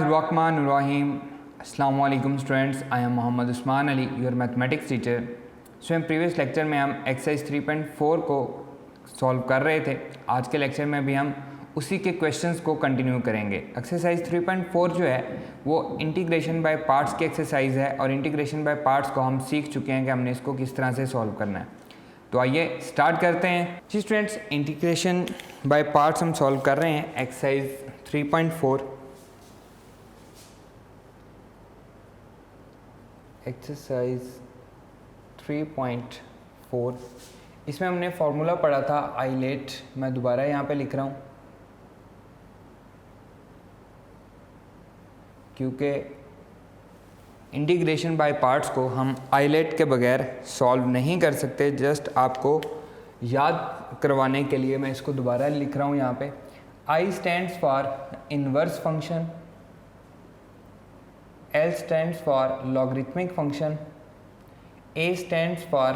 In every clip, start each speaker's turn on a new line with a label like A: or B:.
A: Bismillahirrahmanirrahim. Assalamu alaikum students. I am Muhammad Usman Ali, your mathematics teacher. So in previous lecture में हम exercise 3.4 को solve कर रहे थे. आज के लेक्चर में भी हम उसी के क्वेश्चंस को कंटिन्यू करेंगे. एक्सरसाइज 3.4 जो है वो इंटीग्रेशन बाय पार्ट्स की एक्सरसाइज है और इंटीग्रेशन बाय पार्ट्स को हम सीख चुके हैं कि हमने इसको किस तरह से सॉल्व करना है. तो आइए स्टार्ट करते हैं. जी स्टूडेंट्स, इंटीग्रेशन बाय पार्ट्स हम सॉल्व कर रहे हैं एक्सरसाइज 3.4. एक्सरसाइज 3.4 इसमें हमने फॉर्मूला पढ़ा था आईलेट. मैं दोबारा यहाँ पे लिख रहा हूँ क्योंकि इंटीग्रेशन बाय पार्ट्स को हम आईलेट के बगैर सॉल्व नहीं कर सकते. जस्ट आपको याद करवाने के लिए मैं इसको दोबारा लिख रहा हूँ यहाँ पे. आई stands for inverse function, L stands for logarithmic function, A stands for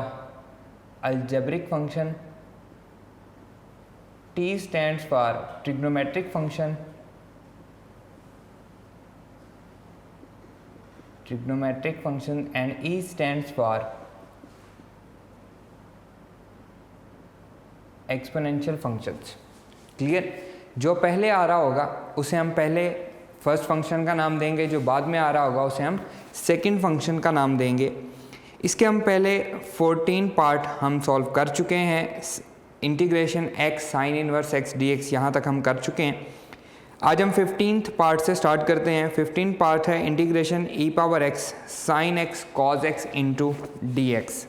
A: algebraic function, T stands for trigonometric function, and E stands for exponential functions. Clear? जो पहले आ रहा होगा उसे हम पहले फर्स्ट फंक्शन का नाम देंगे, जो बाद में आ रहा होगा उसे हम सेकंड फंक्शन का नाम देंगे. इसके हम पहले 14 पार्ट हम सॉल्व कर चुके हैं. Integration x sine inverse x dx यहाँ तक हम कर चुके हैं. आज हम 15th पार्ट से स्टार्ट करते हैं. 15 पार्ट है integration e power x sine x cos x into dx.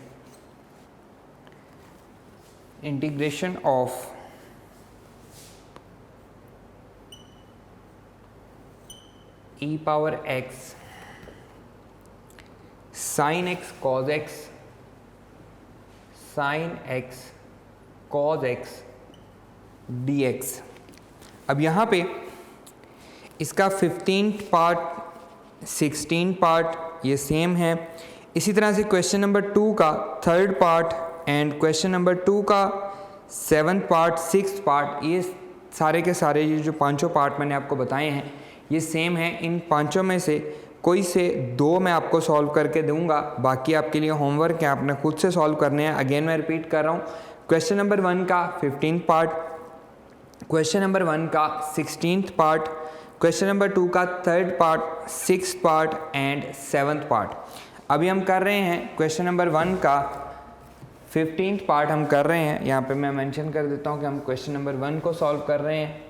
A: Integration of e power x sine x cos x sine x cos x dx. अब यहाँ पे इसका 15th पार्ट 16 पार्ट ये same है. इसी तरह से क्वेश्चन नंबर 2 का 3rd part and question number 2 का 7th पार्ट 6th पार्ट, ये सारे के सारे ये जो पांचों पार्ट मैंने आपको बताए हैं ये सेम है. इन पांचों में से कोई से दो मैं आपको सॉल्व करके दूंगा, बाकी आपके लिए होमवर्क है, आपने खुद से सॉल्व करने हैं. अगेन मैं रिपीट कर रहा हूँ. क्वेश्चन नंबर 1 का 15th पार्ट, क्वेश्चन नंबर 1 का 16th पार्ट, क्वेश्चन नंबर 2 का 3rd part, 6th part and 7th part. अभी हम कर रहे हैं क्वेश्चन नंबर 1 का 15th पार्ट हम कर रहे हैं. यहाँ पे मैं मेंशन कर देता हूँ कि हम क्वेश्चन नंबर 1 को सॉल्व कर रहे हैं.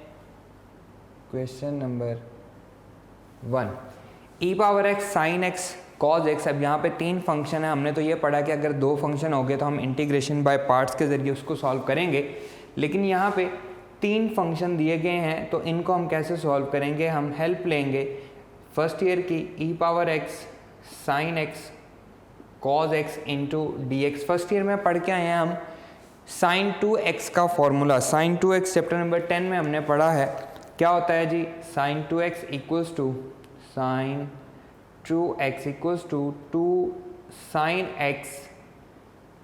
A: Question number 1 e power x sine x cos x. अब यहाँ पे 3 फंक्शन है. हमने तो ये पढ़ा कि अगर 2 फंक्शन हो गए तो हम इंटीग्रेशन बाय पार्ट्स के ज़रिए उसको सॉल्व करेंगे, लेकिन यहाँ पे 3 फंक्शन दिए गए हैं तो इनको हम कैसे सॉल्व करेंगे. हम हेल्प लेंगे फर्स्ट ईयर की e power x sine x cos x into dx. First year में पढ़ के आए हैं हम साइन 2x का formula. Sign 2x chapter number 10 में हमने पढ़ा है. क्या होता है जी? Sine 2x equals to sine 2x equals to 2 sine x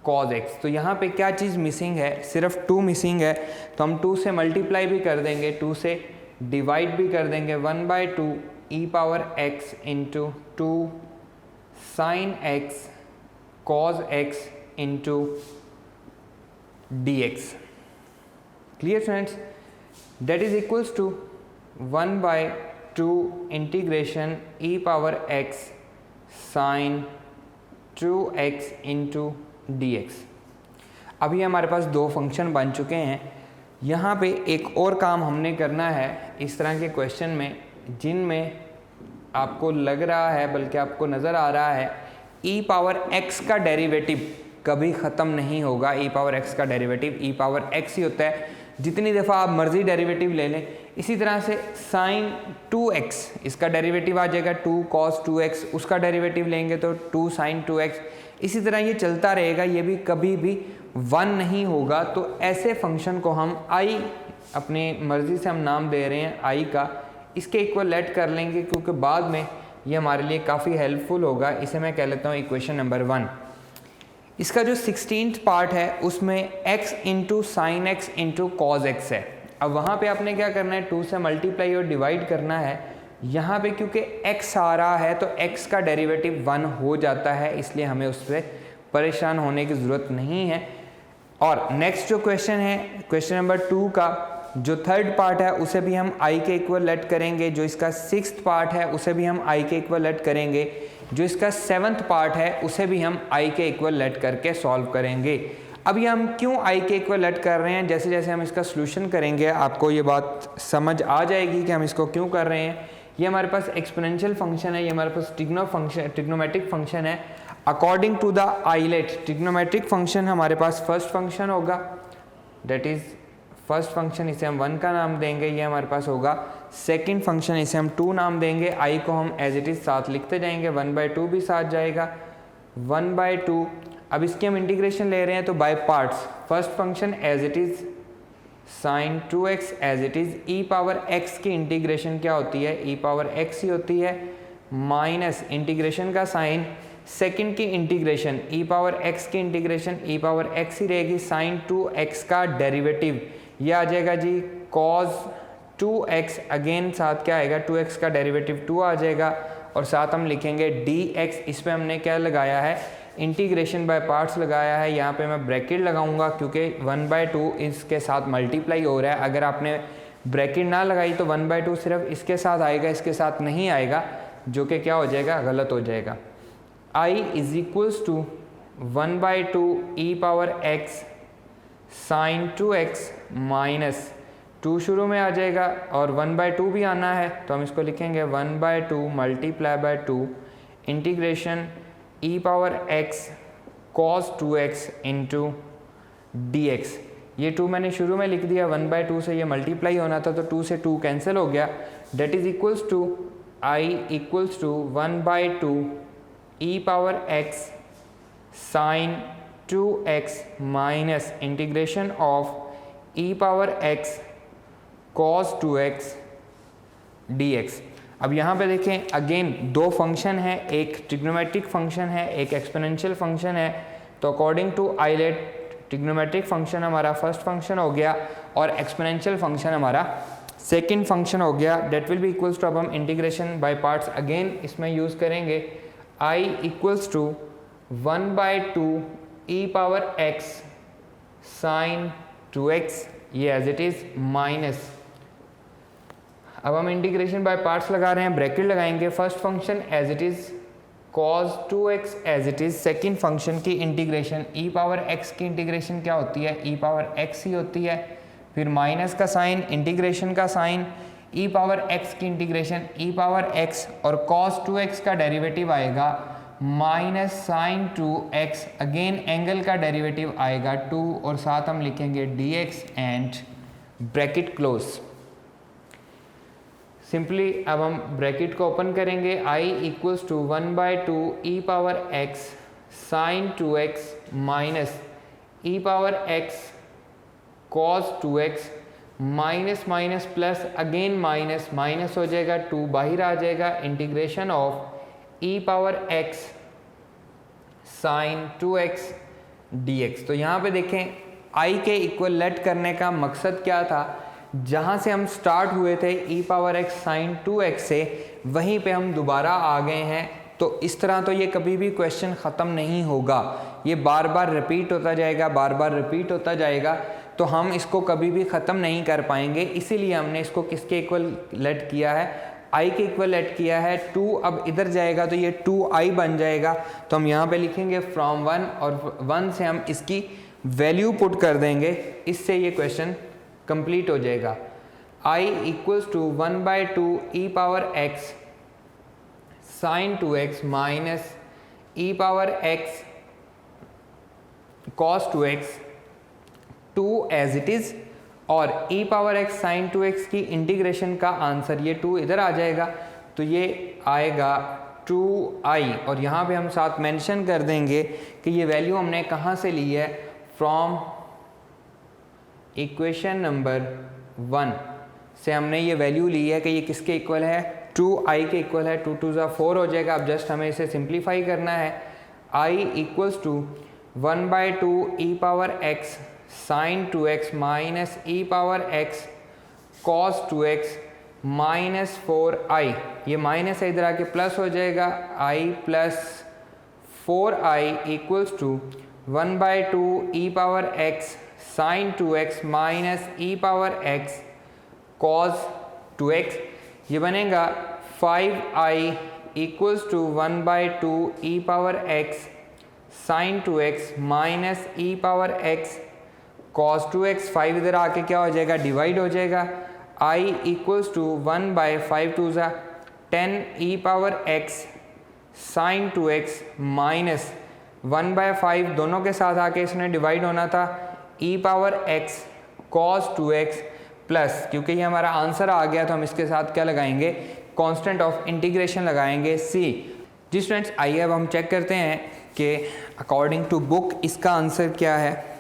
A: cos x. तो यहाँ पे क्या चीज़ मिसिंग है? सिर्फ 2 मिसिंग है. तो हम 2 से मल्टीप्लाई भी कर देंगे, 2 से डिवाइड भी कर देंगे. 1/2 e power x into 2 sine x cos x into dx. Clear students? That is equals to 1/2 integration e power x sin 2x into dx. अभी हमारे पास 2 फंक्शन बन चुके हैं. यहाँ पे एक और काम हमने करना है इस तरह के क्वेश्चन में जिनमें आपको लग रहा है, बल्कि आपको नज़र आ रहा है, e पावर x का डेरिवेटिव कभी ख़त्म नहीं होगा. e पावर x का डेरिवेटिव e पावर x ही होता है. जितनी दफ़ा आप मर्ज़ी डेरिवेटिव ले लें. इसी तरह से साइन 2x इसका डेरिवेटिव आ जाएगा 2 cos 2x, उसका डेरिवेटिव लेंगे तो 2 साइन 2x. इसी तरह ये चलता रहेगा, ये भी कभी भी 1 नहीं होगा. तो ऐसे फंक्शन को हम i अपने मर्ज़ी से हम नाम दे रहे हैं i का, इसके इक्वल लेट कर लेंगे क्योंकि बाद में ये हमारे लिए काफ़ी हेल्पफुल होगा. इसे मैं कह लेता हूँ इक्वेशन नंबर 1. इसका जो 16th पार्ट है उसमें x into sine x into cos x है. अब वहाँ पे आपने क्या करना है, 2 से मल्टीप्लाई और डिवाइड करना है. यहाँ पे क्योंकि x आ रहा है तो x का डेरिवेटिव 1 हो जाता है, इसलिए हमें उससे परेशान होने की ज़रूरत नहीं है। और नेक्स्ट जो क्वेश्चन है, क्वेश्चन नंबर 2 का जो थर्ड पार्ट है उसे भी हम i के इक्वल लेट करेंगे, जो इसका सिक्स्थ पार्ट है उसे भी हम i के इक्वल लेट करेंगे, जो इसका सेवन्थ पार्ट है उसे भी हम i के इक्वल लेट करके सॉल्व करेंगे। अब ये हम क्यों i के इक्वल लेट कर रहे हैं, जैसे जैसे हम इसका सोल्यूशन करेंगे आपको ये बात समझ आ जाएगी कि हम इसको क्यों कर रहे हैं। ये हमारे पास एक्सपोनेंशियल फंक्शन है, ये हमारे पास ट्रिग्नोमेट्रिक फंक्शन है। According to the ILATE trigonometric function हमारे पास फर्स्ट फंक्शन होगा, डेट इज फर्स्ट फंक्शन, इसे हम 1 का नाम देंगे, ये हमारे पास होगा सेकंड फंक्शन, इसे हम 2 नाम देंगे। i को हम एज इट इज़ साथ लिखते जाएंगे, 1/2 भी साथ जाएगा, 1/2। अब इसकी हम इंटीग्रेशन ले रहे हैं तो by parts, first function as it is sin 2x as it is e power x की इंटीग्रेशन क्या होती है, e पावर x ही होती है, माइनस इंटीग्रेशन का साइन, सेकंड की इंटीग्रेशन e पावर x की इंटीग्रेशन e पावर x ही रहेगी, sin 2x का डेरिवेटिव ये आ जाएगा जी cos 2x, अगेन साथ क्या आएगा 2x का डेरिवेटिव 2 आ जाएगा, और साथ हम लिखेंगे dx, इस पर हमने क्या लगाया है, इंटीग्रेशन बाय पार्ट्स लगाया है। यहाँ पे मैं ब्रैकेट लगाऊंगा क्योंकि 1/2 इसके साथ मल्टीप्लाई हो रहा है। अगर आपने ब्रैकेट ना लगाई तो 1/2 सिर्फ इसके साथ आएगा, इसके साथ नहीं आएगा, जो कि क्या हो जाएगा, गलत हो जाएगा। i is equals to 1/2 e power x sin 2x minus 2 शुरू में आ जाएगा और 1/2 भी आना है, तो हम इसको लिखेंगे 1/2 multiply by 2 integration e power x cos 2x into dx। ये 2 मैंने शुरू में लिख दिया, 1/2 से ये मल्टीप्लाई होना था तो 2 से 2 कैंसिल हो गया, that is equals to i equals to 1/2 e power x sin 2x minus integration of e power x cos 2x dx। अब यहाँ पे देखें अगेन दो फंक्शन है, एक ट्रिग्नोमेट्रिक फंक्शन है, एक एक्सपोनेंशियल फंक्शन है, तो according to ILATE trigonometric function हमारा फर्स्ट फंक्शन हो गया और एक्सपोनेंशियल फंक्शन हमारा सेकंड फंक्शन हो गया। That will be equals to, अब हम इंटीग्रेशन बाय पार्ट्स अगेन इसमें यूज़ करेंगे, i equals to 1/2 e power x sin 2x, ये एज इट इज़ माइनस, अब हम इंटीग्रेशन बाय पार्ट्स लगा रहे हैं, ब्रैकेट लगाएंगे, first function as it is cos 2x as it is, second function की इंटीग्रेशन e पावर x की integration क्या होती है, e पावर x ही होती है, फिर माइनस का साइन, इंटीग्रेशन का साइन, e पावर x की इंटीग्रेशन e पावर x और cos 2x का डेरिवेटिव आएगा minus sine 2x, again angle का डेरिवेटिव आएगा 2 और साथ हम लिखेंगे dx and bracket close. Simply अब हम ब्रैकेट को ओपन करेंगे, i equals to 1/2 e power x sin 2x minus e power x cos 2x, minus minus plus, again minus minus हो जाएगा, 2 बाहर आ जाएगा, integration of e power x sin 2x dx। तो यहाँ पे देखें i के इक्वल लेट करने का मकसद क्या था, जहाँ से हम स्टार्ट हुए थे e power x sin 2x से, वहीं पे हम दोबारा आ गए हैं। तो इस तरह तो ये कभी भी क्वेश्चन ख़त्म नहीं होगा, ये बार बार रिपीट होता जाएगा, बार बार रिपीट होता जाएगा, तो हम इसको कभी भी ख़त्म नहीं कर पाएंगे। इसीलिए हमने इसको किसके इक्वल लेट किया है, i के इक्वल लेट किया है। 2 अब इधर जाएगा तो ये 2i बन जाएगा, तो हम यहाँ पे लिखेंगे फ्रॉम 1 और 1 से हम इसकी वैल्यू पुट कर देंगे, इससे ये क्वेश्चन कंप्लीट हो जाएगा। i equals to 1/2 e power x sin 2x minus e power x cos 2x, 2 as it is, और e power x sin 2x की इंटीग्रेशन का आंसर ये 2 इधर आ जाएगा, तो ये आएगा 2i, और यहाँ पे हम साथ मेंशन कर देंगे कि ये वैल्यू हमने कहाँ से ली है, फ्रॉम इक्वेशन नंबर 1 से हमने ये वैल्यू ली है कि ये किसके इक्वल है, 2i के इक्वल है। 2 2 4 हो जाएगा। अब जस्ट हमें इसे सिंप्लीफाई करना है, i equals to 1/2 e power x sin 2x minus e power x cos 2x minus 4i, ये माइनस है इधर आके प्लस हो जाएगा, i plus 4i equals to 1/2 e power x sine 2x minus e power x cos 2x, ये बनेगा 5i equals to 1/2 e power x sine 2x minus e power x cos 2x, 5 इधर आके क्या हो जाएगा, divide हो जाएगा, i equals to 1/5 to ज़ा 10 e power x sine 2x minus 1/5 दोनों के साथ आके इसने डिवाइड होना था, e power x cos 2x plus, क्योंकि ये हमारा आंसर आ गया तो हम इसके साथ क्या लगाएंगे, कांस्टेंट ऑफ इंटीग्रेशन लगाएंगे c। जी स्टूडेंट्स, आइए अब हम चेक करते हैं कि अकॉर्डिंग टू बुक इसका आंसर क्या है।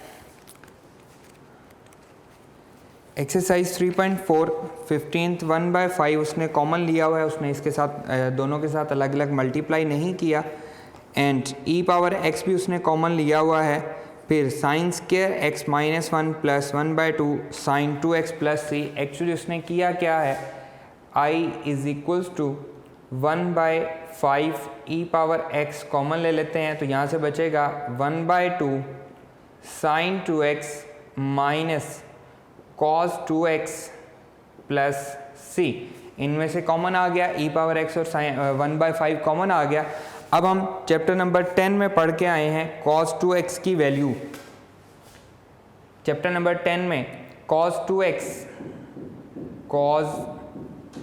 A: एक्सरसाइज 3.4 15th 1/5 उसने कॉमन लिया हुआ है, उसने इसके साथ दोनों के साथ अलग अलग मल्टीप्लाई नहीं किया, एंड e पावर x भी उसने कॉमन लिया हुआ है, फिर sine square x minus 1 plus 1/2 sine 2x plus c। Actually उसने किया क्या है, i is equals to 1/5 e power x common ले लेते हैं, तो यहाँ से बचेगा 1/2 sine 2x minus cos 2x plus c, इनमें से कॉमन आ गया e पावर x और साइन 1/5 कॉमन आ गया। अब हम चैप्टर नंबर 10 में पढ़ के आए हैं cos 2x की वैल्यू। चैप्टर नंबर 10 में cos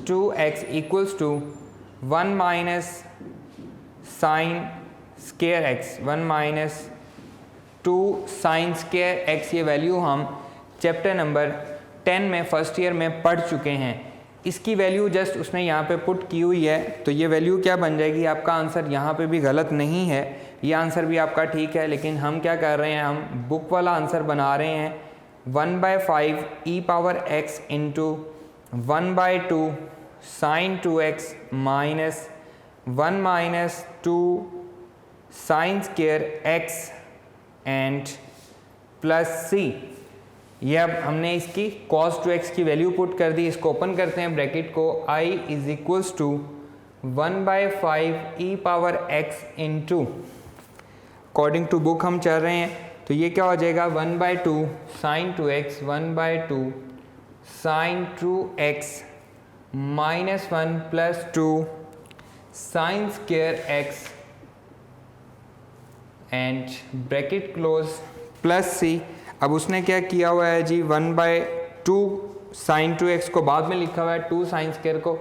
A: 2x equals to 1 minus sine square x, 1 minus 2 sine square x, ये वैल्यू हम चैप्टर नंबर 10 में फर्स्ट ईयर में पढ़ चुके हैं। इसकी वैल्यू जस्ट उसने यहाँ पे पुट की हुई है, तो ये वैल्यू क्या बन जाएगी, आपका आंसर यहाँ पे भी गलत नहीं है, ये आंसर भी आपका ठीक है, लेकिन हम क्या कर रहे हैं, हम बुक वाला आंसर बना रहे हैं 1/5 e power x into 1/2 sine 2x minus 1 minus 2 sine square x and plus c। ये अब हमने इसकी cos 2x की वैल्यू पुट कर दी। इसको ओपन करते हैं ब्रैकेट को, i is equals to 1/5 e power x into, according to book हम चल रहे हैं, तो ये क्या हो जाएगा 1/2 sine 2x 1/2 sine 2x minus 1 plus 2 sine square x end bracket close plus c। अब उसने क्या किया हुआ है जी, 1/2 साइन 2x को बाद में लिखा हुआ है 2 साइन स्क्वायर को,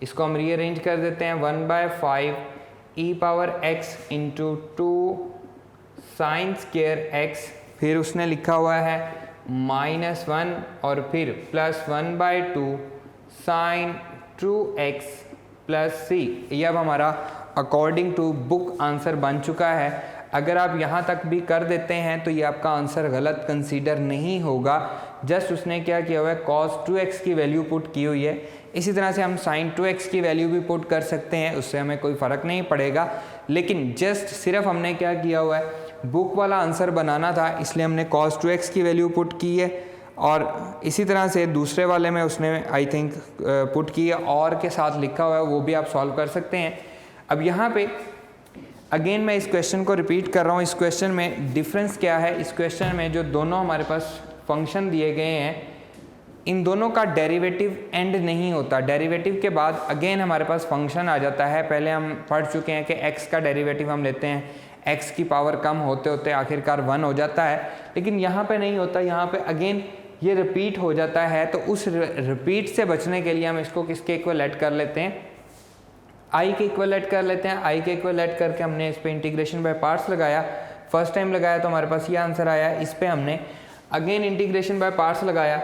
A: इसको हम रीअरेंज कर देते हैं 1/5 e power x into 2 sine square x, फिर उसने लिखा हुआ है -1 और फिर plus 1/2 sine 2x plus c। ये अब हमारा अकॉर्डिंग टू बुक आंसर बन चुका है। अगर आप यहाँ तक भी कर देते हैं तो ये आपका आंसर गलत कंसीडर नहीं होगा, जस्ट उसने क्या किया हुआ है cos 2x की वैल्यू पुट की हुई है। इसी तरह से हम sin 2x की वैल्यू भी पुट कर सकते हैं, उससे हमें कोई फ़र्क नहीं पड़ेगा, लेकिन जस्ट सिर्फ हमने क्या किया हुआ है, बुक वाला आंसर बनाना था, इसलिए हमने cos 2x की वैल्यू पुट की है, और इसी तरह से दूसरे वाले में उसने आई थिंक पुट की है और के साथ लिखा हुआ है, वो भी आप सॉल्व कर सकते हैं। अब यहाँ पे अगेन मैं इस क्वेश्चन को रिपीट कर रहा हूँ, इस क्वेश्चन में डिफरेंस क्या है, इस क्वेश्चन में जो दोनों हमारे पास फंक्शन दिए गए हैं, इन दोनों का डेरिवेटिव एंड नहीं होता, डेरिवेटिव के बाद अगेन हमारे पास फंक्शन आ जाता है। पहले हम पढ़ चुके हैं कि x का डेरिवेटिव हम लेते हैं, x की पावर कम होते होते आखिरकार 1 हो जाता है, लेकिन यहाँ पे नहीं होता, यहाँ पे अगेन ये रिपीट हो जाता है। तो उस रिपीट से बचने के लिए हम इसको किसके इक्वल ऐड कर लेते हैं, i के इक्वल ऐड कर लेते हैं। i के इक्वल ऐड करके हमने इस पर इंटीग्रेशन बाय पार्ट्स लगाया, फर्स्ट टाइम लगाया तो हमारे पास ये आंसर आया। इस पर हमने अगेन इंटीग्रेशन बाय पार्ट्स लगाया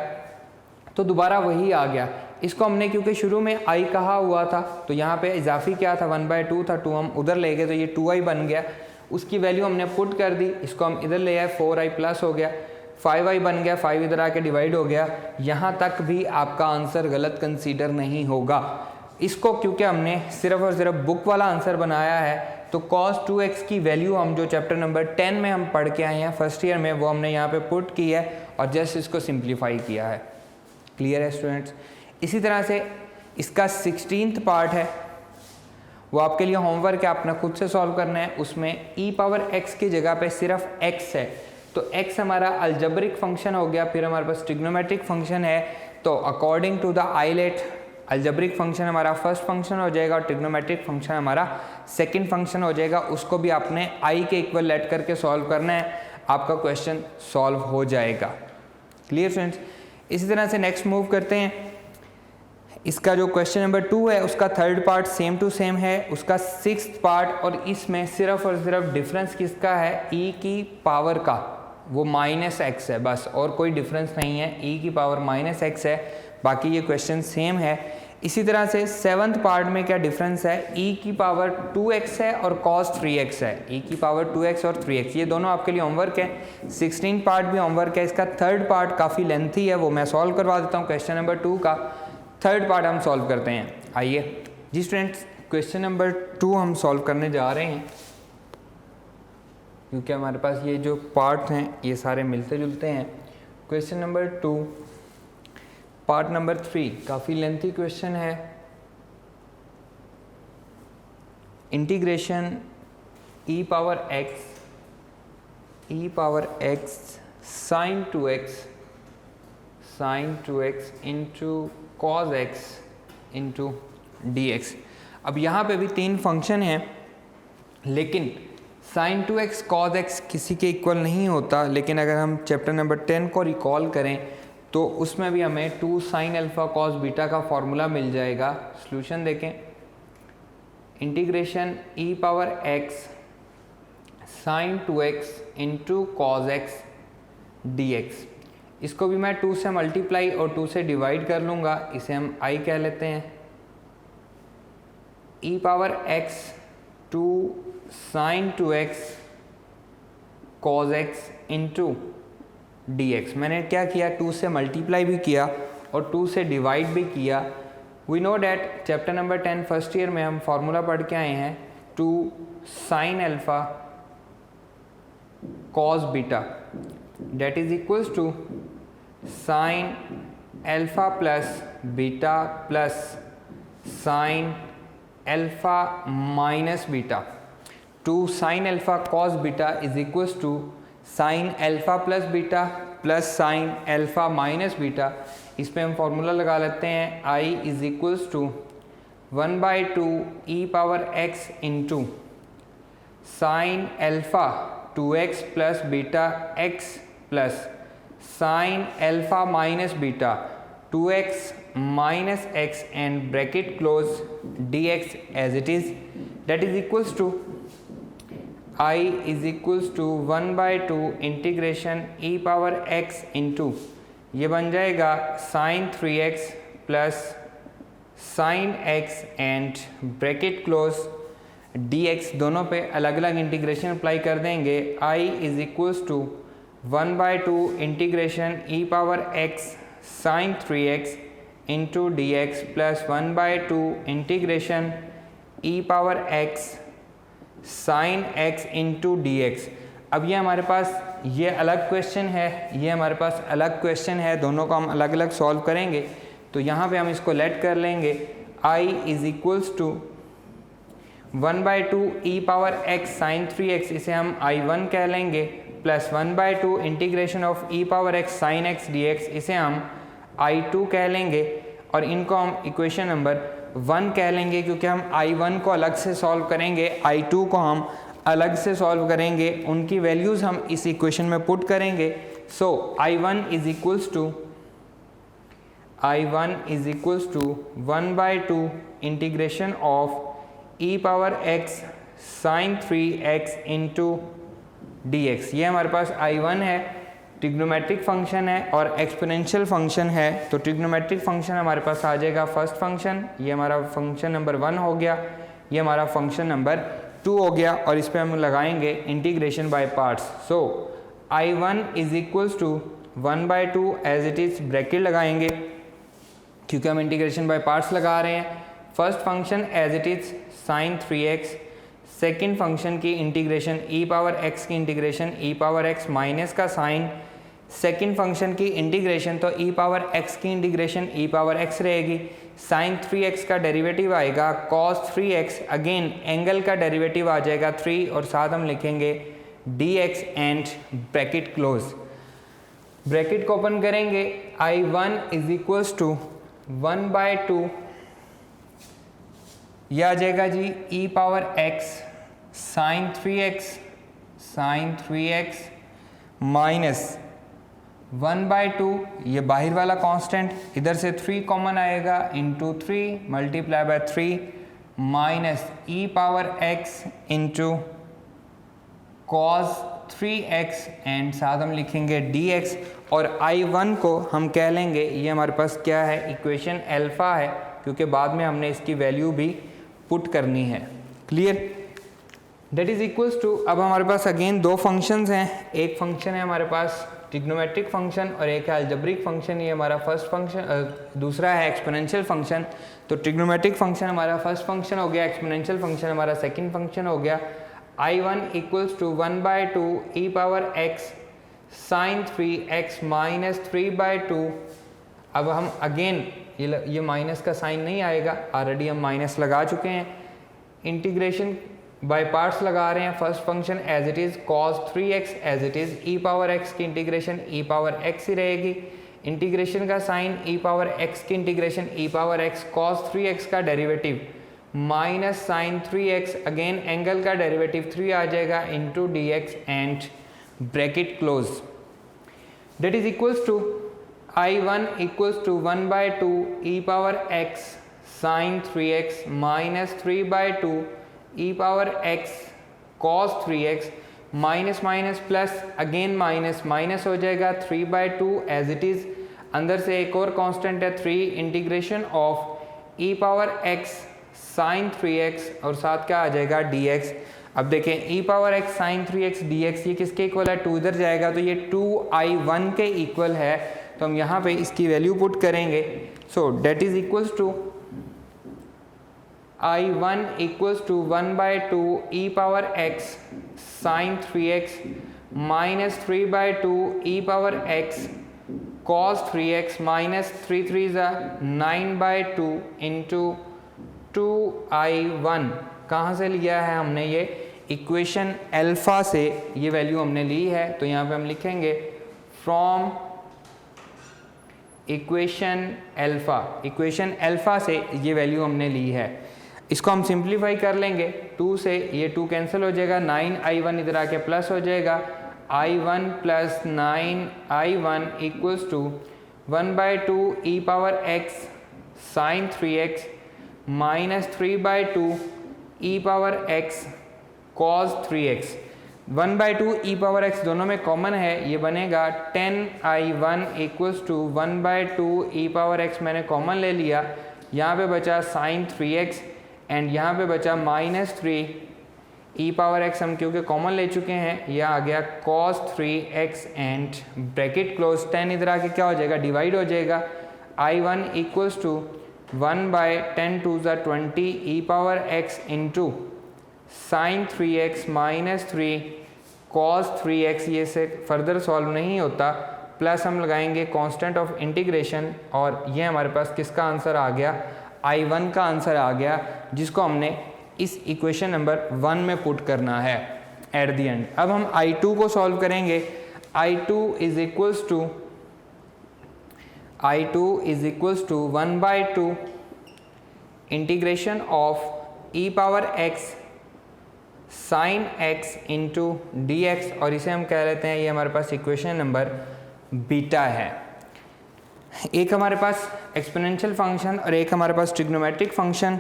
A: तो दोबारा वही आ गया। इसको हमने क्योंकि शुरू में i कहा हुआ था तो यहाँ पे इजाफी क्या था 1/2 था, 2 हम उधर ले गए तो ये 2i बन गया, उसकी वैल्यू हमने पुट कर दी, इसको हम इधर ले आए 4i प्लस हो गया, 5i बन गया, 5 इधर आके डिवाइड हो गया। यहाँ तक भी आपका आंसर गलत कंसीडर नहीं होगा। इसको क्योंकि हमने सिर्फ और सिर्फ बुक वाला आंसर बनाया है तो cos 2x की वैल्यू हम जो चैप्टर नंबर 10 में हम पढ़ के आए हैं फर्स्ट ईयर में, वो हमने यहाँ पे पुट की है और जस्ट इसको सिंप्लीफाई किया है। क्लियर है स्टूडेंट्स? इसी तरह से इसका 16th पार्ट है, वो आपके लिए होमवर्क है, आपने खुद से सॉल्व करना है। उसमें e पावर x की जगह पे सिर्फ x है, तो x हमारा अलजेब्रिक फंक्शन हो गया। फिर हमारे पास ट्रिग्नोमेट्रिक फंक्शन है, तो according to the ILATE algebraic function हमारा फर्स्ट फंक्शन हो जाएगा और ट्रिग्नोमेट्रिक फंक्शन हमारा सेकंड फंक्शन हो जाएगा। उसको भी आपने i के इक्वल लेट करके सॉल्व करना है, आपका क्वेश्चन सॉल्व हो जाएगा। Clear friends. इसी तरह से नेक्स्ट मूव करते हैं। इसका जो क्वेश्चन नंबर 2 है उसका third part same to same है, उसका 6th पार्ट, और इसमें सिर्फ और सिर्फ डिफरेंस किसका है, e की पावर का, वो -x है बस, और कोई डिफरेंस नहीं है, e की पावर -x है। बाकी ये क्वेश्चन सेम है। इसी तरह से 7th पार्ट में क्या डिफरेंस है, e की पावर 2x है और cos 3x है, e की पावर 2x और 3x, ये दोनों आपके लिए होमवर्क है। 16 पार्ट भी होमवर्क है। इसका थर्ड पार्ट काफ़ी लेंथी है, वो मैं सॉल्व करवा देता हूँ। क्वेश्चन नंबर 2 का थर्ड पार्ट हम सॉल्व करते हैं। आइए जी स्टूडेंट्स, क्वेश्चन नंबर 2 हम सॉल्व करने जा रहे हैं, क्योंकि हमारे पास ये जो पार्ट हैं ये सारे मिलते जुलते हैं। क्वेश्चन नंबर 2 पार्ट नंबर 3 काफ़ी लेंथी क्वेश्चन है। Integration e power x sin 2x into cos x into dx। अब यहाँ पे भी 3 फंक्शन हैं, लेकिन sin 2x cos x किसी के इक्वल नहीं होता। लेकिन अगर हम चैप्टर नंबर 10 को रिकॉल करें तो उसमें भी हमें 2 sin अल्फ़ा cos बीटा का फॉर्मूला मिल जाएगा। सॉल्यूशन देखें, integration e power x sin 2x into cos x dx। इसको भी मैं 2 से मल्टीप्लाई और 2 से डिवाइड कर लूँगा, इसे हम i कह लेते हैं। e power x 2 sin 2x cos x into dx। मैंने क्या किया, 2 से मल्टीप्लाई भी किया और 2 से डिवाइड भी किया। We know that chapter number 10 first year में हम फॉर्मूला पढ़ के आए हैं 2 sin alpha cos beta that is equals to sin alpha plus beta plus sin alpha minus beta. 2 sin alpha cos beta is equals to sin alpha plus beta plus sin alpha minus beta. इस पे हम formula लगा लेते हैं, i is equals to 1/2 e power x into sin alpha 2x plus beta x plus sin alpha minus beta 2x minus x end bracket close dx as it is, that is equals to i is equals to 1/2 integration e power x into, ये बन जाएगा sin 3x plus sin x end bracket close dx। दोनों पे अलग अलग integration apply कर देंगे। i is equals to 1/2 integration e power x sin 3x into dx plus 1/2 integration e power x sin x into dx। अब ये हमारे पास ये अलग क्वेश्चन है, ये हमारे पास अलग क्वेश्चन है, दोनों को हम अलग अलग सॉल्व करेंगे। तो यहाँ पे हम इसको लेट कर लेंगे, i is equals to 1/2 e power x sin 3x, इसे हम i1 कह लेंगे, plus 1/2 integration of e power x sin x dx, इसे हम i2 कह लेंगे। और इनको हम इक्वेशन नंबर 1 कह लेंगे, क्योंकि हम i1 को अलग से सॉल्व करेंगे, i2 को हम अलग से सॉल्व करेंगे, उनकी वैल्यूज़ हम इस इक्वेशन में पुट करेंगे। So i1 is equals to 1/2 integration of e power x sin 3x into dx। ये हमारे पास i1 है, ट्रिग्नोमेट्रिक फंक्शन है और एक्सपोनेंशियल फंक्शन है। तो ट्रिग्नोमेट्रिक फंक्शन हमारे पास आ जाएगा फर्स्ट फंक्शन, ये हमारा फंक्शन नंबर 1 हो गया, ये हमारा फंक्शन नंबर 2 हो गया, और इस पे हम लगाएंगे integration by parts. So i1 is equals to 1/2 as it is, bracket लगाएंगे क्योंकि हम इंटीग्रेशन बाय पार्ट्स लगा रहे हैं। First function as it is sin 3x, second function की इंटीग्रेशन e पावर x की integration e power x minus का sine, second function की इंटीग्रेशन तो e पावर x की इंटीग्रेशन e पावर x रहेगी, साइन 3x का derivative आएगा, cos 3x, again angle का डेरिवेटिव आ जाएगा 3 और साथ हम लिखेंगे dx and bracket close. Bracket को ओपन करेंगे, I1 इज इक्वल्स टू 1/2 यह आ जाएगा जी e power x sine 3x minus 1/2, ये बाहर वाला कांस्टेंट, इधर से 3 कॉमन आएगा, into 3 multiply by 3 minus e power x into cos 3x and साथ हम लिखेंगे dx और I1 को हम कह लेंगे ये हमारे पास क्या है, इक्वेशन अल्फा है, क्योंकि बाद में हमने इसकी वैल्यू भी पुट करनी है। Clear? That is equals to, अब हमारे पास अगेन दो फंक्शंस हैं, एक फंक्शन है हमारे पास ट्रिग्नोमेट्रिक फंक्शन और एक है अलजेब्रिक फंक्शन। ये हमारा फर्स्ट फंक्शन, दूसरा है एक्सपोनेंशियल फंक्शन। तो ट्रिग्नोमेट्रिक फंक्शन हमारा फर्स्ट फंक्शन हो गया, एक्सपोनेंशियल फंक्शन हमारा सेकंड फंक्शन हो गया। I1 equals to 1/2 e power x sine 3x minus 3/2। अब हम अगेन ये माइनस का साइन नहीं आएगा, ऑलरेडी हम माइनस लगा चुके हैं। इंटीग्रेशन बाय पार्ट्स लगा रहे हैं। First function as it is cos 3x as it is e power x की इंटीग्रेशन e पावर x ही रहेगी। इंटीग्रेशन का साइन e पावर x की integration e power x cos 3x का derivative minus sine 3x, again angle का derivative 3 आ जाएगा into dx and bracket close. That is equals to I1 equals to 1/2 e power x sine 3x minus 3/2 e power x cos 3x minus minus plus, again minus minus हो जाएगा 3/2 as it is. अंदर से एक और constant है 3 integration of e power x sine 3x और साथ क्या आ जाएगा dx। अब देखें e power x sine 3x dx ये किसके इक्वल है, 2 इधर जाएगा तो ये 2I1 के इक्वल है। तो हम यहाँ पे इसकी वैल्यू पुट करेंगे। So that is equals to I1 equals to 1/2 e power x sine 3x minus 3/2 e power x cos 3x minus 3 3 9/2 into 2I1। कहाँ से लिया है हमने, ये इक्वेशन अल्फा से ये वैल्यू हमने ली है। तो यहाँ पे हम लिखेंगे फ्रॉम इक्वेशन अल्फा से ये वैल्यू हमने ली है। इसको हम सिंप्लीफाई कर लेंगे, 2 से ये 2 कैंसिल हो जाएगा, 9I1 इधर आके प्लस हो जाएगा, I1 plus 9I1 equals to 1/2 e power x sine 3x minus 3/2 e power x cos 3x। 1/2 e power x दोनों में कॉमन है, ये बनेगा 10I1 equals to 1/2 e power x मैंने कॉमन ले लिया, यहाँ पे बचा साइन 3x एंड यहाँ पे बचा माइनस 3 e पावर x हम क्योंकि कॉमन ले चुके हैं, यह आ गया cos 3x and bracket close. 10 इधर आके क्या हो जाएगा, डिवाइड हो जाएगा। I1 equals to 1/10 2 20 e power x into sine 3x minus 3 cos 3x, ये से फर्दर सॉल्व नहीं होता, प्लस हम लगाएंगे कांस्टेंट ऑफ इंटीग्रेशन और ये हमारे पास किसका आंसर आ गया, I1 का आंसर आ गया, जिसको हमने इस इक्वेशन नंबर 1 में पुट करना है एट द एंड। अब हम I2 को सॉल्व करेंगे। I2 is equals to 1/2 integration of e power x sine x into dx और इसे हम कह लेते हैं, ये हमारे पास इक्वेशन नंबर बीटा है। एक हमारे पास एक्सपोनेंशियल फंक्शन और एक हमारे पास ट्रिग्नोमेट्रिक फंक्शन।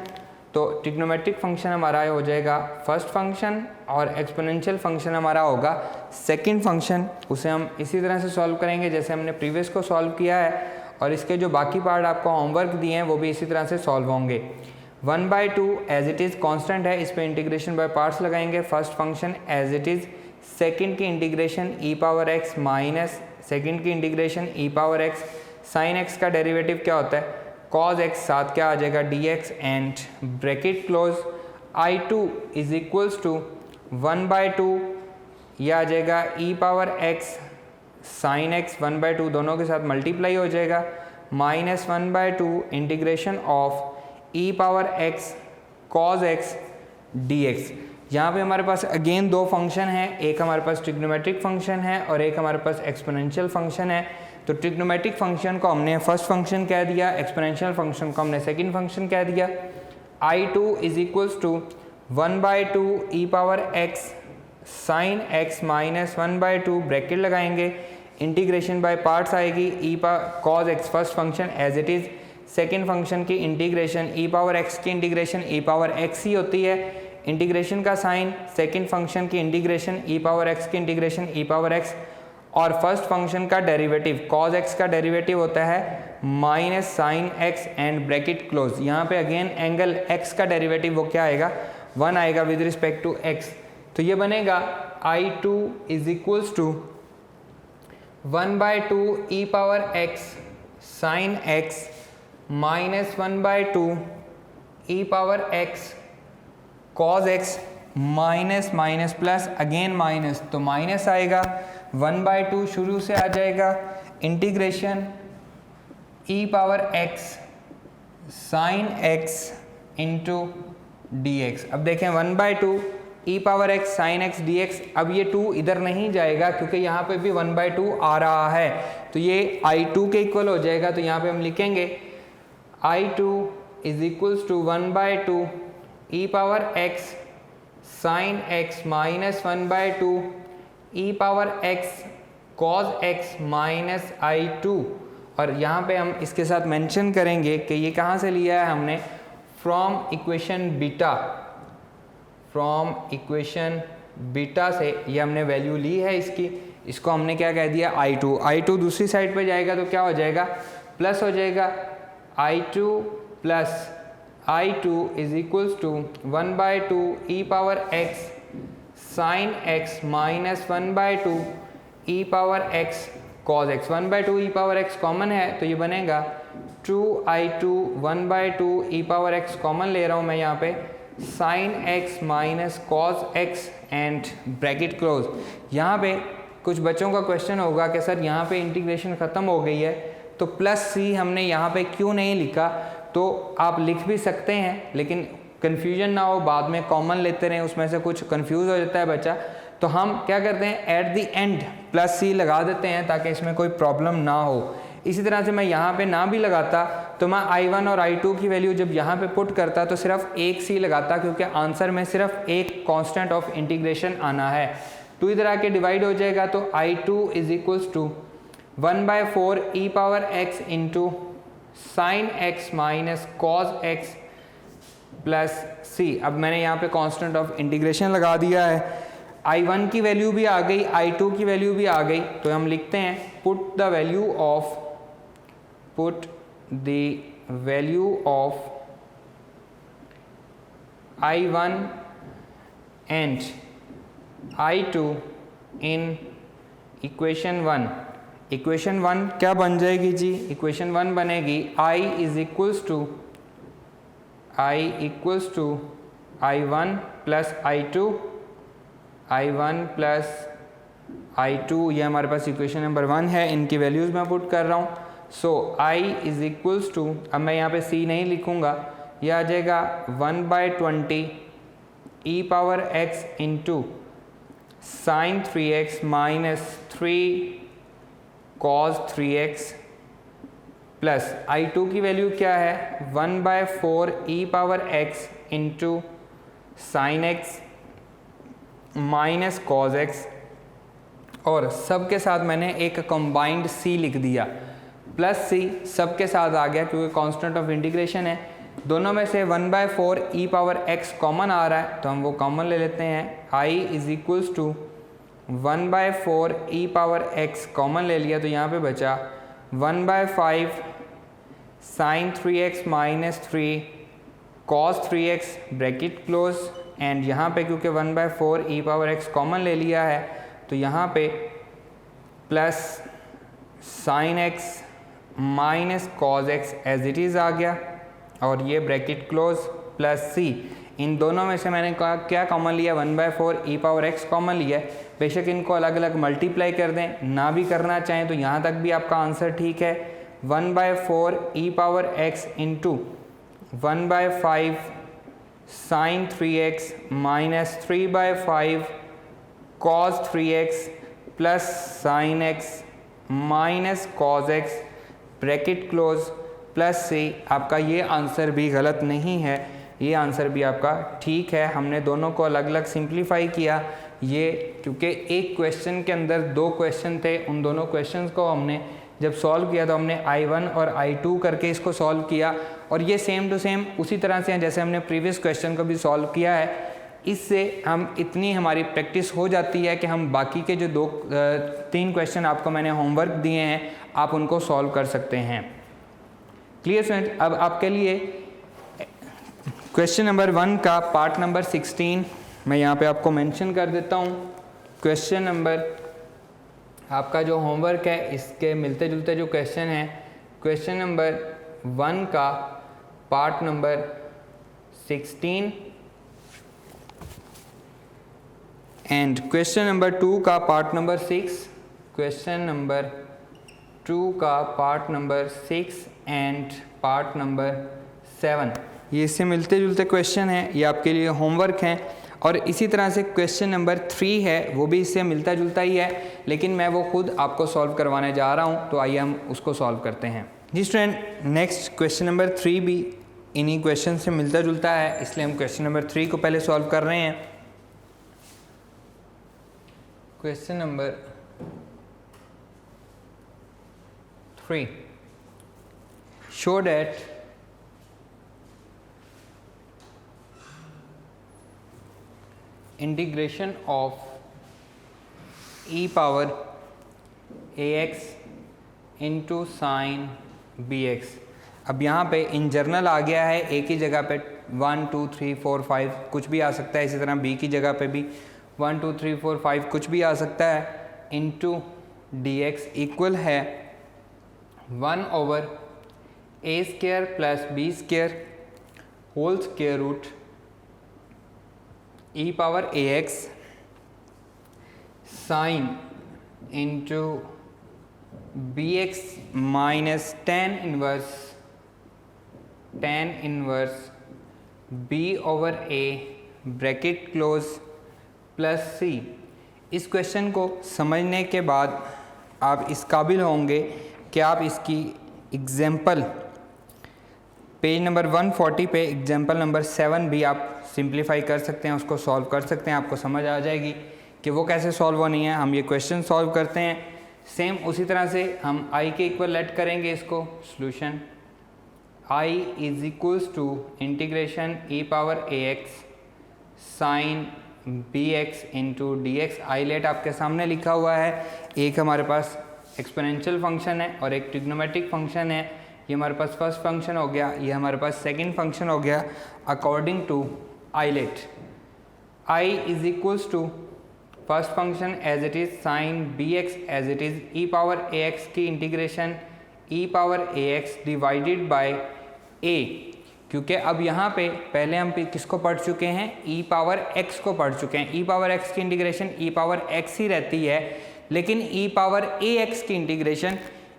A: तो ट्रिग्नोमेट्रिक फंक्शन हमारा हो जाएगा फर्स्ट फंक्शन और एक्सपोनेंशियल फंक्शन हमारा होगा सेकंड फंक्शन। उसे हम इसी तरह से सॉल्व करेंगे जैसे हमने प्रीवियस को सॉल्व किया है और इसके जो बाकी पार्ट आपको होमवर्क दिए हैं वो भी इसी तरह से सॉल्व होंगे। 1/2 एज इट इज़ कांस्टेंट है, इस पे इंटीग्रेशन बाय पार्ट्स लगाएंगे। First function as it is, second की integration e power x minus second की integration e power x, sine x का डेरिवेटिव क्या होता है cos x, साथ क्या आ जाएगा dx and bracket close. I2 is equals to 1/2 यह आ जाएगा e power x sine x 1/2 दोनों के साथ मल्टीप्लाई हो जाएगा -1/2 integration of e power x cos x dx। यहाँ पे हमारे पास अगेन दो फंक्शन है, एक हमारे पास ट्रिग्नोमेट्रिक फंक्शन है और एक हमारे पास एक्सपोनेंशियल फंक्शन है। तो ट्रिग्नोमेट्रिक फंक्शन को हमने फर्स्ट फंक्शन कह दिया, एक्सपोनेंशियल फंक्शन को हमने सेकंड फंक्शन कह दिया। I2 is equals to 1/2 e power x sine x minus 1/2 bracket लगाएंगे, इंटीग्रेशन बाय पार्ट्स आएगी, cos x first function as it is, second function की इंटीग्रेशन e पावर x की integration e power x ही होती है, integration का sine, second function की integration e power x की इंटीग्रेशन e पावर x, और फर्स्ट फंक्शन का डेरिवेटिव cos x का डेरिवेटिव होता है minus sign x end bracket close. यहाँ पे अगेन एंगल x का डेरिवेटिव वो क्या आएगा, 1 आएगा विद रिस्पेक्ट टू x। तो ये बनेगा I2 is equals to 1/2 e power x sine x minus 1/2 e power x cos x minus minus plus again minus, तो माइनस आएगा, 1/2 शुरू से आ जाएगा, integration e power x sine x into dx। अब देखें 1/2 e power x sine x dx, अब ये 2 इधर नहीं जाएगा क्योंकि यहाँ पे भी 1/2 आ रहा है, तो ये I2 के इक्वल हो जाएगा। तो यहाँ पे हम लिखेंगे I2 is equals to 1/2 e power x sine x minus 1/2 e power x cos x minus I2। और यहाँ पे हम इसके साथ मेंशन करेंगे कि ये कहाँ से लिया है हमने, from equation beta, from equation beta से ये हमने वैल्यू ली है इसकी, इसको हमने क्या कह दिया I2। I2 दूसरी साइड पे जाएगा तो क्या हो जाएगा, प्लस हो जाएगा, I2 plus I2 is equals to 1/2 e power x sine x minus 1/2 e power x cos x। 1/2 e power x common है तो ये बनेगा 2I2 1/2 e power x common ले रहा हूँ मैं यहाँ पे, sine x minus cos x end bracket close. यहाँ पे कुछ बच्चों का क्वेश्चन होगा कि सर यहाँ पे इंटीग्रेशन ख़त्म हो गई है तो प्लस c हमने यहाँ पे क्यों नहीं लिखा, तो आप लिख भी सकते हैं लेकिन कन्फ्यूजन ना हो, बाद में कॉमन लेते रहें, उसमें से कुछ कंफ्यूज हो जाता है बच्चा, तो हम क्या करते हैं एट द एंड प्लस सी लगा देते हैं ताकि इसमें कोई प्रॉब्लम ना हो। इसी तरह से मैं यहाँ पे ना भी लगाता तो मैं I1 और I2 की वैल्यू जब यहाँ पे पुट करता तो सिर्फ एक सी लगाता, क्योंकि आंसर में सिर्फ एक कांस्टेंट ऑफ इंटीग्रेशन आना है। 2 इधर आके डिवाइड हो जाएगा तो I2 is equals to 1/4 e power x into sine x minus cos x plus c। अब मैंने यहाँ पे कांस्टेंट ऑफ इंटीग्रेशन लगा दिया है, I1 की वैल्यू भी आ गई, I2 की वैल्यू भी आ गई, तो हम लिखते हैं put the value of I1 and I2 in equation 1। Equation 1 क्या बन जाएगी जी, इक्वेशन 1 बनेगी I equals to I1 plus I2, ये हमारे पास इक्वेशन नंबर 1 है, इनकी वैल्यूज़ मैं पुट कर रहा हूँ। सो I इज इक्वल्स टू, अब मैं यहाँ पे C नहीं लिखूँगा, यह आ जाएगा 1/20 e power x into sine 3x minus 3 cos 3x plus I2 की वैल्यू क्या है 1/4 e power x into sine x minus cos x, और सब के साथ मैंने एक कंबाइंड c लिख दिया, प्लस c सब के साथ आ गया क्योंकि कांस्टेंट ऑफ इंटीग्रेशन है। दोनों में से 1/4 e पावर x कॉमन आ रहा है तो हम वो कॉमन ले लेते हैं। I is equals to 1/4 e power x common ले लिया तो यहाँ पे बचा 1/5 sine 3x minus 3 cos 3x bracket close, end यहाँ पे क्योंकि 1/4 e पावर x कॉमन ले लिया है तो यहाँ पे plus sine x minus cos x as it is आ गया, और ये ब्रैकेट क्लोज प्लस c। इन दोनों में से मैंने कहा क्या कॉमन लिया 1/4 e पावर x कॉमन लिया है। बेशक इनको अलग अलग मल्टीप्लाई कर दें, ना भी करना चाहें तो यहाँ तक भी आपका आंसर ठीक है। 1/4 e power x into 1/5 sine 3x minus 3/5 cos 3x plus sine x minus cos x bracket close plus से। आपका ये आंसर भी गलत नहीं है, ये आंसर भी आपका ठीक है। हमने दोनों को अलग अलग सिंप्लीफाई किया, ये क्योंकि एक क्वेश्चन के अंदर दो क्वेश्चन थे, उन दोनों क्वेश्चंस को हमने जब सॉल्व किया तो हमने I1 और I2 करके इसको सॉल्व किया, और ये सेम टू सेम उसी तरह से हैं जैसे हमने प्रीवियस क्वेश्चन को भी सॉल्व किया है। इससे हम इतनी हमारी प्रैक्टिस हो जाती है कि हम बाकी के जो 3 क्वेश्चन आपको मैंने होमवर्क दिए हैं आप उनको सॉल्व कर सकते हैं। Clear friends? अब आपके लिए क्वेश्चन नंबर 1 का पार्ट नंबर 16 मैं यहाँ पे आपको मेंशन कर देता हूँ। क्वेश्चन नंबर आपका जो होमवर्क है इसके मिलते जुलते जो क्वेश्चन है, क्वेश्चन नंबर 1 का part number 16 and question number 2 का पार्ट नंबर 6, क्वेश्चन नंबर 2 का part number 6 and part number 7, ये इससे मिलते जुलते क्वेश्चन हैं, ये आपके लिए होमवर्क हैं। और इसी तरह से क्वेश्चन नंबर 3 है, वो भी इससे मिलता जुलता ही है, लेकिन मैं वो खुद आपको सॉल्व करवाने जा रहा हूँ, तो आइए हम उसको सॉल्व करते हैं। जी स्टूडेंट, नेक्स्ट क्वेश्चन नंबर 3 भी इन्हीं क्वेश्चन से मिलता जुलता है, इसलिए हम क्वेश्चन नंबर 3 को पहले सॉल्व कर रहे हैं। Question number 3, show that integration of e power ax into sine bx। अब यहाँ पे इन जनरल आ गया है, एक ही जगह पे 1 2 3 4 5 कुछ भी आ सकता है, इसी तरह b की जगह पे भी 1 2 3 4 5 कुछ भी आ सकता है, इंटू dx इक्वल है 1/a² plus b² whole square root e power ax sine into bx minus tan inverse b/a bracket close plus c। इस क्वेश्चन को समझने के बाद आप इस काबिल होंगे कि आप इसकी एग्जाम्पल पेज नंबर 140 पे एग्जाम्पल नंबर 7 भी आप सिंप्लीफाई कर सकते हैं, उसको सॉल्व कर सकते हैं, आपको समझ आ जाएगी कि वो कैसे सॉल्व होनी है। हम ये क्वेश्चन सॉल्व करते हैं, सेम उसी तरह से हम i के इक्वल लेट करेंगे इसको। Solution i is equals to integration e power ax sine bx into dx। ILATE आपके सामने लिखा हुआ है, एक हमारे पास एक्सपोनेंशियल फंक्शन है और एक ट्रिग्नोमेट्रिक फंक्शन है। ये हमारे पास फर्स्ट फंक्शन हो गया, ये हमारे पास सेकंड फंक्शन हो गया according to ILATE. i is equals to first function as it is sine bx as it is e power ax की integration e power ax divided by a, क्योंकि अब यहाँ पे पहले हम किसको पढ़ चुके हैं, e पावर x को पढ़ चुके हैं। e पावर x की इंटीग्रेशन e पावर x ही रहती है, लेकिन e पावर ax की integration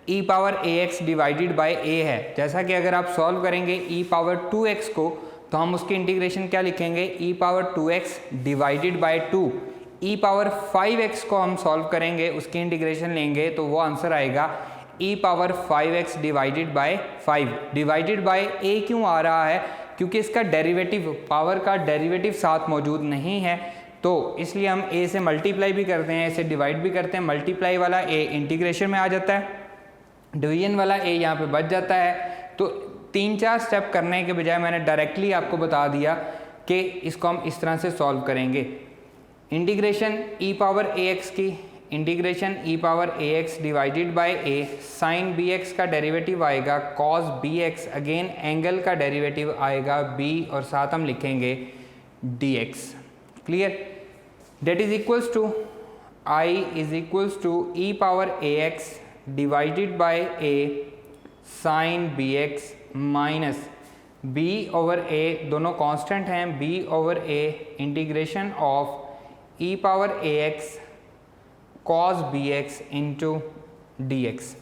A: e power ax divided by a है। जैसा कि अगर आप सॉल्व करेंगे e पावर 2x को तो हम उसकी इंटीग्रेशन क्या लिखेंगे, e power 2x divided by 2। e power 5x को हम सॉल्व करेंगे, उसकी इंटीग्रेशन लेंगे तो वो आंसर आएगा e power 5x divided by 5। Divided by a क्यों आ रहा है, क्योंकि इसका डेरिवेटिव, पावर का डेरिवेटिव साथ मौजूद नहीं है, तो इसलिए हम a से मल्टीप्लाई भी करते हैं, इसे डिवाइड भी करते हैं। मल्टीप्लाई वाला a इंटीग्रेशन में आ जाता है, डिवीजन वाला a यहाँ पे बच जाता है। तो 3-4 स्टेप करने के बजाय मैंने डायरेक्टली आपको बता दिया कि इसको हम इस तरह से सॉल्व करेंगे। इंटीग्रेशन e पावर ax की integration e power ax divided by a, sine bx का डेरिवेटिव आएगा cos bx, अगेन एंगल का डेरिवेटिव आएगा b और साथ हम लिखेंगे dx। Clear? That is equals to i is equals to e power ax divided by a sine bx minus b over a, दोनों constant हैं, b over a integration of e power ax cos bx into dx।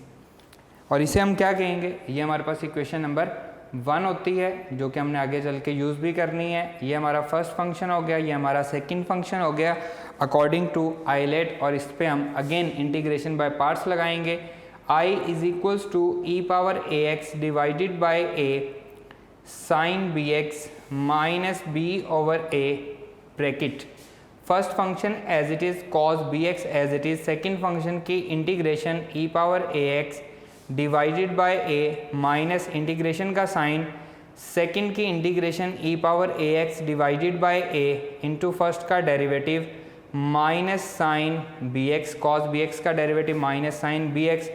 A: और इसे हम क्या कहेंगे, ये हमारे पास equation number 1 होती है जो कि हमने आगे चल के यूज़ भी करनी है। ये हमारा फर्स्ट फंक्शन हो गया, ये हमारा सेकंड फंक्शन हो गया अकॉर्डिंग टू आइलेट, और इस पे हम अगेन इंटीग्रेशन बाय पार्ट्स लगाएंगे। I is equals to E power A x divided by a sine B x minus B over A bracket first function as it is cos B x as it is, second function की integration e power A x divided by a minus integration का sign second की integration e power A x divided by a into first का derivative minus sine B x, cos B x का derivative minus sine B x,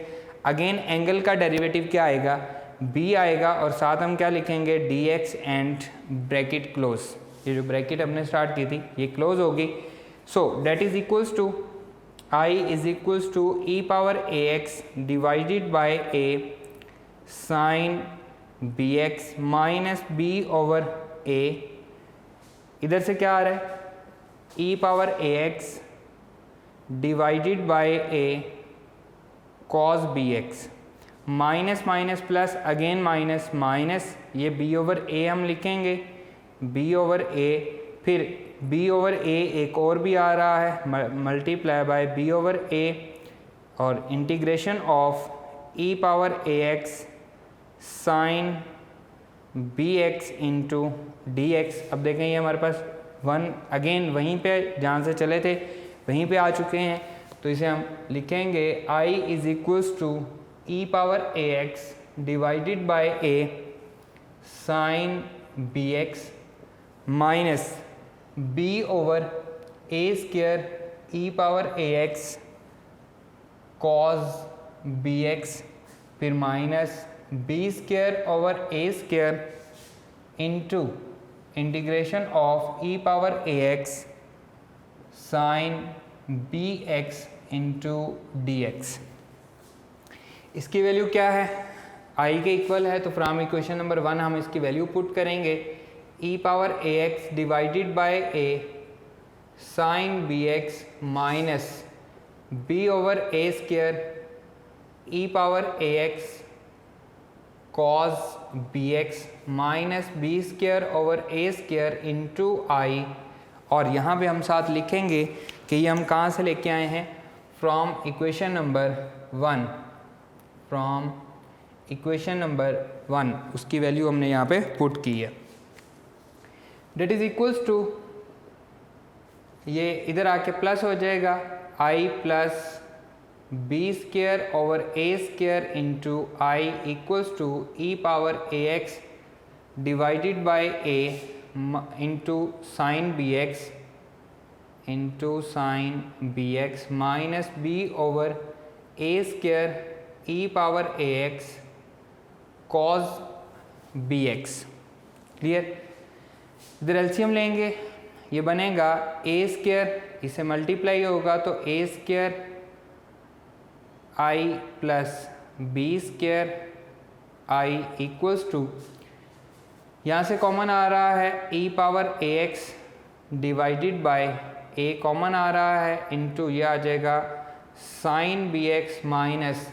A: again angle का derivative क्या आएगा, b आएगा, और साथ हम क्या लिखेंगे, d x and bracket close. ये जो ब्रैकेट हमने स्टार्ट की थी ये क्लोज होगी। So that is equals to I is equals to e power ax divided by a sin bx minus b over a, इधर से क्या आ रहा है, e power ax divided by a cos bx, minus minus plus again minus minus, ये b over a हम लिखेंगे, b over a, फिर b over a एक और भी आ रहा है multiply by b over a, और integration of e power a x sine B x into D X. अब देखें ये हमारे पास 1 अगेन वहीं पे जहाँ से चले थे वहीं पे आ चुके हैं, तो इसे हम लिखेंगे I is equals to E power a x divided by a sine B x minus b over a square E power a x cos b x, फिर minus b square over a square into integration of e power a x साइन b x into D X. इसकी value क्या है, i के equal है, तो from equation number 1 हम इसकी वैल्यू पुट करेंगे, e power A x divided by a sine B x minus B over a square E power A x cos B x minus b square over a square into I, और यहाँ पे हम साथ लिखेंगे कि ये हम कहाँ से लेके आए हैं, from equation number 1, from equation number 1 उसकी वैल्यू हमने यहाँ पे पुट की है। डेट इज इक्वल्स टू, ये इधर आके प्लस हो जाएगा, I plus B square over a square into I equals to E power A x divided by a into sine B x into sine B x minus B over a square E power A x cos B x. Clear, इधर LCM लेंगे, ये बनेगा a square, इसे multiply होगा तो a square I plus B square I equals to, यहाँ से common आ रहा है ई power A x divided by a common आ रहा है इंटू ये आ जाएगा sine B x minus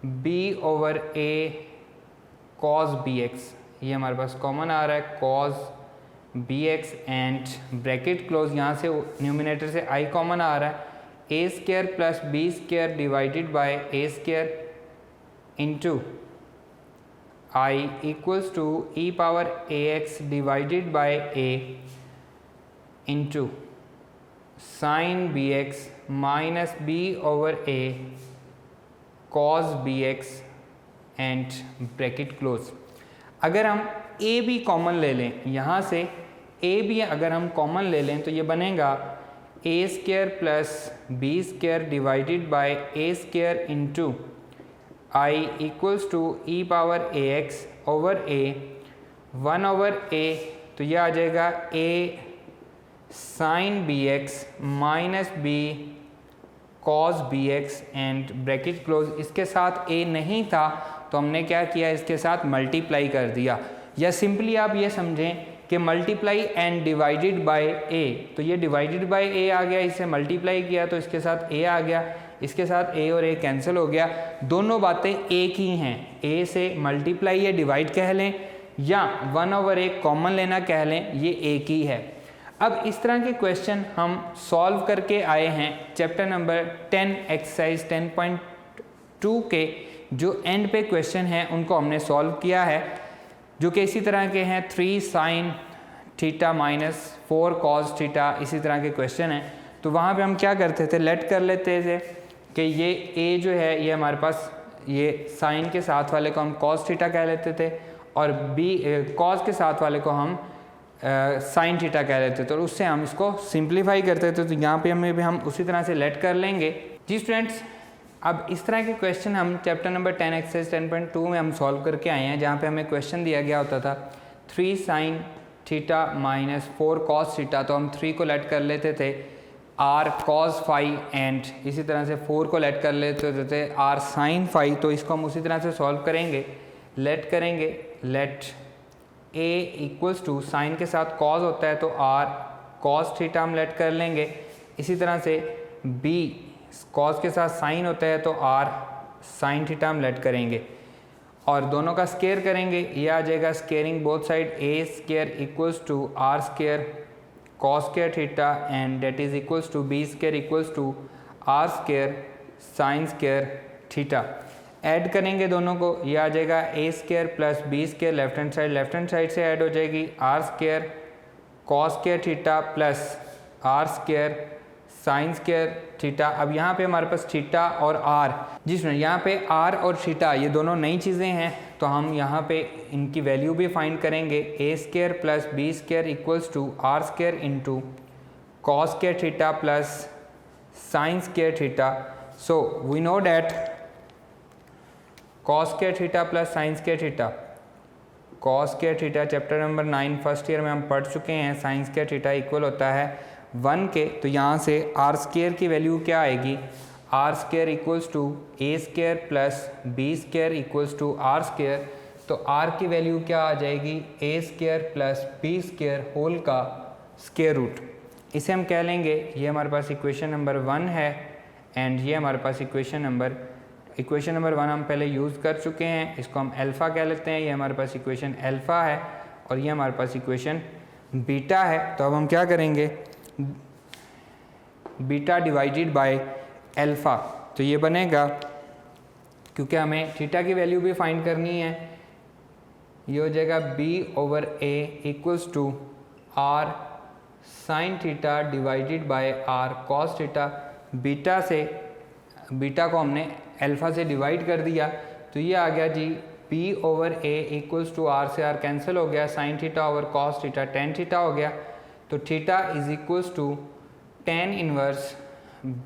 A: B over ए कॉस बी एक्स, ये हमारे पास कॉमन आ रहा है cos B x and bracket close, यहाँ से न्यूमिनेटर से आई कॉमन आ रहा है, ए square plus B square divided by A square into I equals to E power A x divided by a into sine B x minus B over A cos B x and bracket close. अगर हम ए भी common ले लें, यहाँ से ए भी अगर हम कॉमन ले लें तो ये बनेगा a square plus B square divided by A square into I equals to E power A x over a 1 over a, तो ये आ जाएगा a sine B x minus b cos B x and bracket close. इसके साथ ए नहीं था तो हमने क्या किया, इसके साथ मल्टीप्लाई कर दिया, या सिंपली आप ये समझें कि मल्टीप्लाई एंड डिवाइडेड बाय ए, तो ये डिवाइडेड बाय ए आ गया, इसे मल्टीप्लाई किया तो इसके साथ ए आ गया, इसके साथ a और a कैंसिल हो गया, दोनों बातें एक ही हैं, a से मल्टीप्लाई या डिवाइड कह लें या 1/a कॉमन लेना कह लें, ये एक ही है। अब इस तरह के क्वेश्चन हम सॉल्व करके आए हैं चैप्टर नंबर 10 एक्सरसाइज 10.2 के जो एंड पे क्वेश्चन हैं उनको हमने सॉल्व किया है, जो कि इसी तरह के हैं 3 sin theta minus 4 cos theta, इसी तरह के क्वेश्चन हैं। तो वहाँ पे हम क्या करते थे, लेट कर लेते थे कि ये a जो है ये हमारे पास ये साइन के साथ वाले को हम cos थीटा कह लेते थे और b cos के साथ वाले को हम साइन थीटा कह लेते थे, और उससे हम इसको सिंप्लीफाई करते थे। तो यहाँ पे हमें भी हम उसी तरह से लेट कर लेंगे। जी स्टूडेंट्स, अब इस तरह के क्वेश्चन हम चैप्टर नंबर 10 एक्सरसाइज 10.2 में हम सॉल्व करके आए हैं, जहाँ पे हमें क्वेश्चन दिया गया होता था 3 sin theta minus 4 cos theta. तो हम 3 को लेट कर लेते थे r cos फाई एंड इसी तरह से 4 को लेट कर लेते थे r sin फाई। तो इसको हम उसी तरह से सॉल्व करेंगे, लेट करेंगे, let a equals to sine के साथ cos होता है तो r cos थीटा हम लेट कर लेंगे, इसी तरह से b cos के साथ साइन होता है तो r sin थीटा हम लेट करेंगे और दोनों का स्केयर करेंगे, ये आ जाएगा squaring both side a square equals to r square cos square theta and that is equals to b square equals to r square sine square theta. Add करेंगे दोनों को, ये आ जाएगा a square plus b square left hand side से add हो जाएगी r square cos square theta plus r square sine square theta. अब यहाँ पे हमारे पास थीटा और r, जिसमें यहाँ पे r और थीटा ये दोनों नई चीज़ें हैं, तो हम यहाँ पे इनकी वैल्यू भी फाइंड करेंगे। a square plus b square equals to r square into cos square theta plus sine square theta. So we know that cos square theta plus sine square theta, cos square theta chapter number 9 first year में हम पढ़ चुके हैं, sign square theta equal होता है 1 के। तो यहाँ से r स्केयर की वैल्यू क्या आएगी, r square equals to a square plus b square equals to r square. तो r की वैल्यू क्या आ जाएगी, a square plus b square whole का स्केयर रूट। इसे हम कह लेंगे, ये हमारे पास इक्वेशन नंबर 1 है एंड ये हमारे पास इक्वेशन नंबर 1 हम पहले यूज़ कर चुके हैं, इसको हम अल्फ़ा कह लेते हैं। ये हमारे पास इक्वेशन अल्फ़ा है और ये हमारे पास इक्वेशन बीटा है। तो अब हम क्या करेंगे, बीटा डिवाइडेड बाय अल्फ़ा, तो ये बनेगा, क्योंकि हमें थीटा की वैल्यू भी फाइंड करनी है, ये हो जाएगा b/a equals to r sign theta divided by r cos theta. Beta को हमने अल्फ़ा से डिवाइड कर दिया, तो ये आ गया जी b/a इक्वल्स टू r से r कैंसिल हो गया, sine theta over cos theta tan theta हो गया। तो theta is equals to tan inverse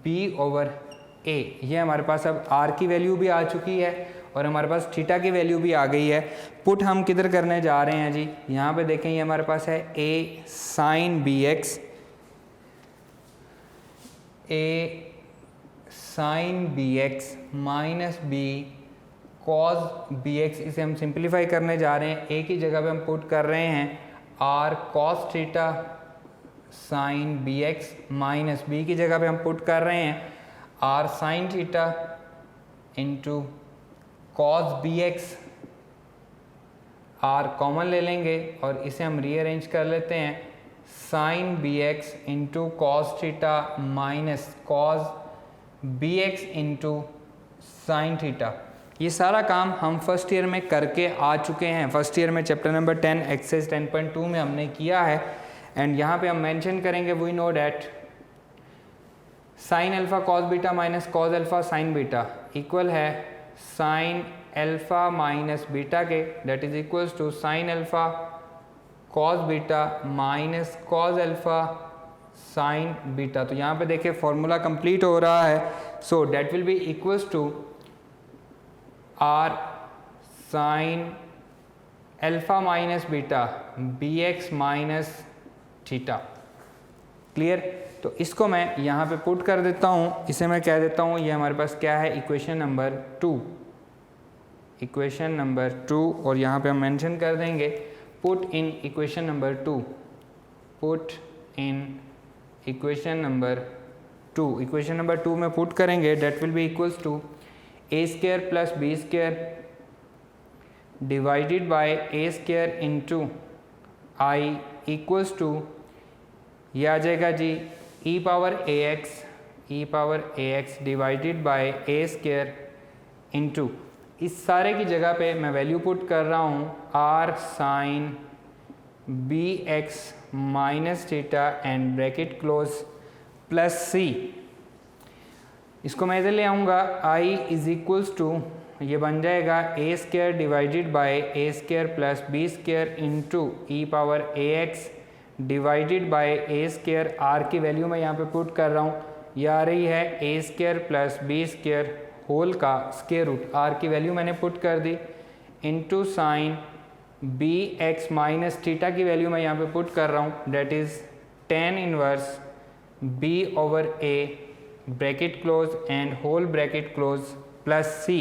A: b/a। ये हमारे पास अब r की वैल्यू भी आ चुकी है और हमारे पास थीटा की वैल्यू भी आ गई है। पुट हम किधर करने जा रहे हैं जी, यहाँ पे देखें, ये हमारे पास है a sine bx, a sine bx minus b cos bx। इसे हम सिंप्लीफाई करने जा रहे हैं, a की जगह पे हम पुट कर रहे हैं r cos theta sine bx minus b की जगह पे हम पुट कर रहे हैं r sign theta into cos bx। r common ले लेंगे और इसे हम रीअरेंज कर लेते हैं, sine bx into cos theta minus cos bx into sine theta. ये सारा काम हम फर्स्ट ईयर में करके आ चुके हैं, फर्स्ट ईयर में चैप्टर नंबर 10 एक्सरसाइज 10.2 में हमने किया है। एंड यहाँ पे हम मेंशन करेंगे, we know that sine alpha cos beta minus cos alpha sine beta equal है साइन अल्फ़ा माइनस बीटा के, that is equals to sine alpha cos beta minus cos alpha sine beta. तो यहाँ पे देखिए formula complete हो रहा है। So that will be equals to R sine alpha minus beta B x minus theta. Clear. तो इसको मैं यहाँ पे पुट कर देता हूँ, इसे मैं कह देता हूँ, ये हमारे पास क्या है, इक्वेशन नंबर 2, इक्वेशन नंबर 2। और यहाँ पे हम मेंशन कर देंगे put in equation number 2, put in equation number 2, equation number 2 में पुट करेंगे, that will be equals to A square plus B square divided by A square into I equals to, ये आ जाएगा जी E power A x divided by A square into, इस सारे की जगह पे मैं वैल्यू पुट कर रहा हूँ R sine B x minus theta and bracket close plus C, इसको मैं इधर ले आऊँगा, आई इज इक्वल्स टू, ये बन जाएगा A square divided by A square plus B square into E power A x divided by A square, R की value मैं यहाँ पे पुट कर रहा हूँ, ये आ रही है ए square plus B square whole का स्क्वायर रूट, आर की वैल्यू मैंने पुट कर दी, into sine B x minus theta की वैल्यू मैं यहाँ पे पुट कर रहा हूँ, that is tan inverse B over A bracket close and whole bracket close plus C,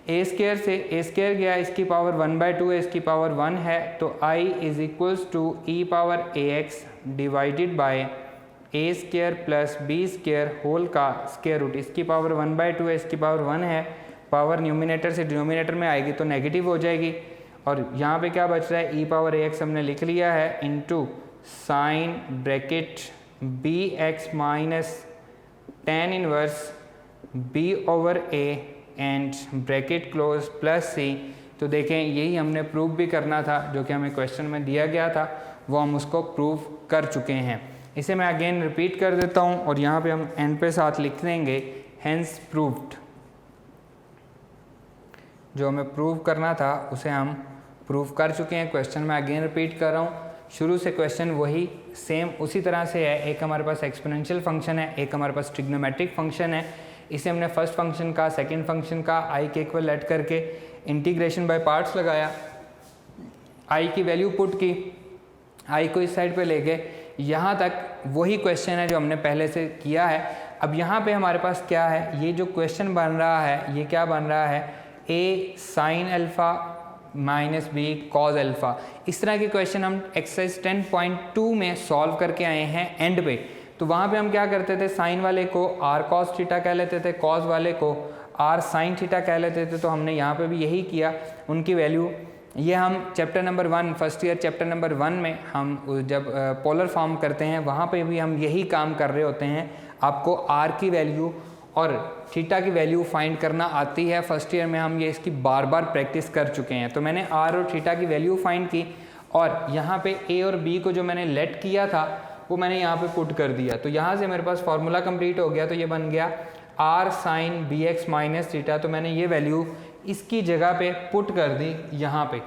A: A square से ए स्क्वायर गया, इसकी पावर 1/2 है, इसकी पावर 1 है, तो I is equals to E power A x divided by A square plus B square whole का square root, इसकी power 1/2 है, इसकी पावर 1 है, पावर न्यूमिनेटर से डिनोमिनेटर में आएगी तो नेगेटिव हो जाएगी, और यहाँ पे क्या बच रहा है, ई पावर ए एक्स हमने लिख लिया है into sine bracket B x minus tan inverse B over A and bracket close plus C. तो देखें यही हमने प्रूव भी करना था, जो कि हमें क्वेश्चन में दिया गया था, वो हम उसको प्रूव कर चुके हैं। इसे मैं अगेन रिपीट कर देता हूँ और यहाँ पे हम एंड पे साथ लिख देंगे हेंस प्रूव्ड, जो हमें प्रूव करना था उसे हम प्रूव कर चुके हैं। क्वेश्चन मैं अगेन रिपीट कर रहा हूँ, शुरू से क्वेश्चन वही सेम उसी तरह से है। एक हमारे पास एक्सपोनेंशियल फंक्शन है, एक हमारे पास ट्रिग्नोमेट्रिक फंक्शन है, इसे हमने फर्स्ट फंक्शन का सेकंड फंक्शन का आई के इक्वल लेट करके इंटीग्रेशन बाय पार्ट्स लगाया, आई की वैल्यू पुट की, आई को इस साइड पे लेके यहाँ तक वही क्वेश्चन है जो हमने पहले से किया है। अब यहाँ पे हमारे पास क्या है, ये जो क्वेश्चन बन रहा है ये क्या बन रहा है, A sine alpha minus B cos alpha. इस तरह के क्वेश्चन हम एक्सरसाइज 10.2 में सॉल्व करके आए हैं एंड पे। तो वहाँ पे हम क्या करते थे, साइन वाले को आर कॉस थीटा कह लेते थे, कॉज वाले को आर साइन थीटा कह लेते थे। तो हमने यहाँ पे भी यही किया, उनकी वैल्यू ये हम chapter number 1 first year chapter number 1 में हम जब पोलर फॉर्म करते हैं वहाँ पे भी हम यही काम कर रहे होते हैं। आपको आर की वैल्यू और थीटा की वैल्यू फाइंड करना आती है, फर्स्ट ईयर में हम ये इसकी बार बार प्रैक्टिस कर चुके हैं। तो मैंने आर और थीटा की वैल्यू फाइंड की और यहाँ पे ए और बी को जो मैंने लेट किया था वो मैंने यहाँ पे पुट कर दिया। तो यहाँ से मेरे पास फार्मूला कंप्लीट हो गया। तो ये बन गया r sine B x minus theta. तो मैंने ये वैल्यू इसकी जगह पे पुट कर दी यहाँ पे।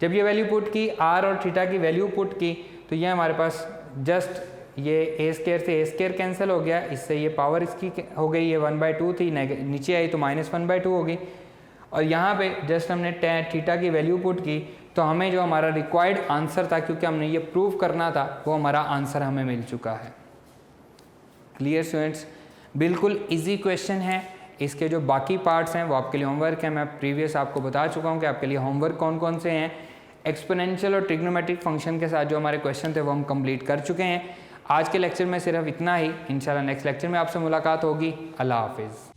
A: जब ये वैल्यू पुट की, आर और थीटा की वैल्यू पुट की, तो ये हमारे पास जस्ट ये ए स्क्वायर से ए स्क्वायर कैंसिल हो गया, इससे ये पावर इसकी हो गई, ये 1/2 थी, नीचे आई तो -1/2 हो गई। और यहाँ पे जस्ट हमने थीटा की वैल्यू पुट की, तो हमें जो हमारा रिक्वायर्ड आंसर था, क्योंकि हमने ये प्रूव करना था, वो हमारा आंसर हमें मिल चुका है। क्लियर स्टूडेंट्स, बिल्कुल इजी क्वेश्चन है। इसके जो बाकी पार्ट्स हैं वो आपके लिए होमवर्क है। मैं प्रीवियस आपको बता चुका हूँ कि आपके लिए होमवर्क कौन कौन से हैं। एक्सपोनेंशियल और ट्रिग्नोमेट्रिक फंक्शन के साथ जो हमारे क्वेश्चन थे वो हम कंप्लीट कर चुके हैं। आज के लेक्चर में सिर्फ इतना ही। इंशाल्लाह नेक्स्ट लेक्चर में आपसे मुलाकात होगी। अल्लाह हाफिज़।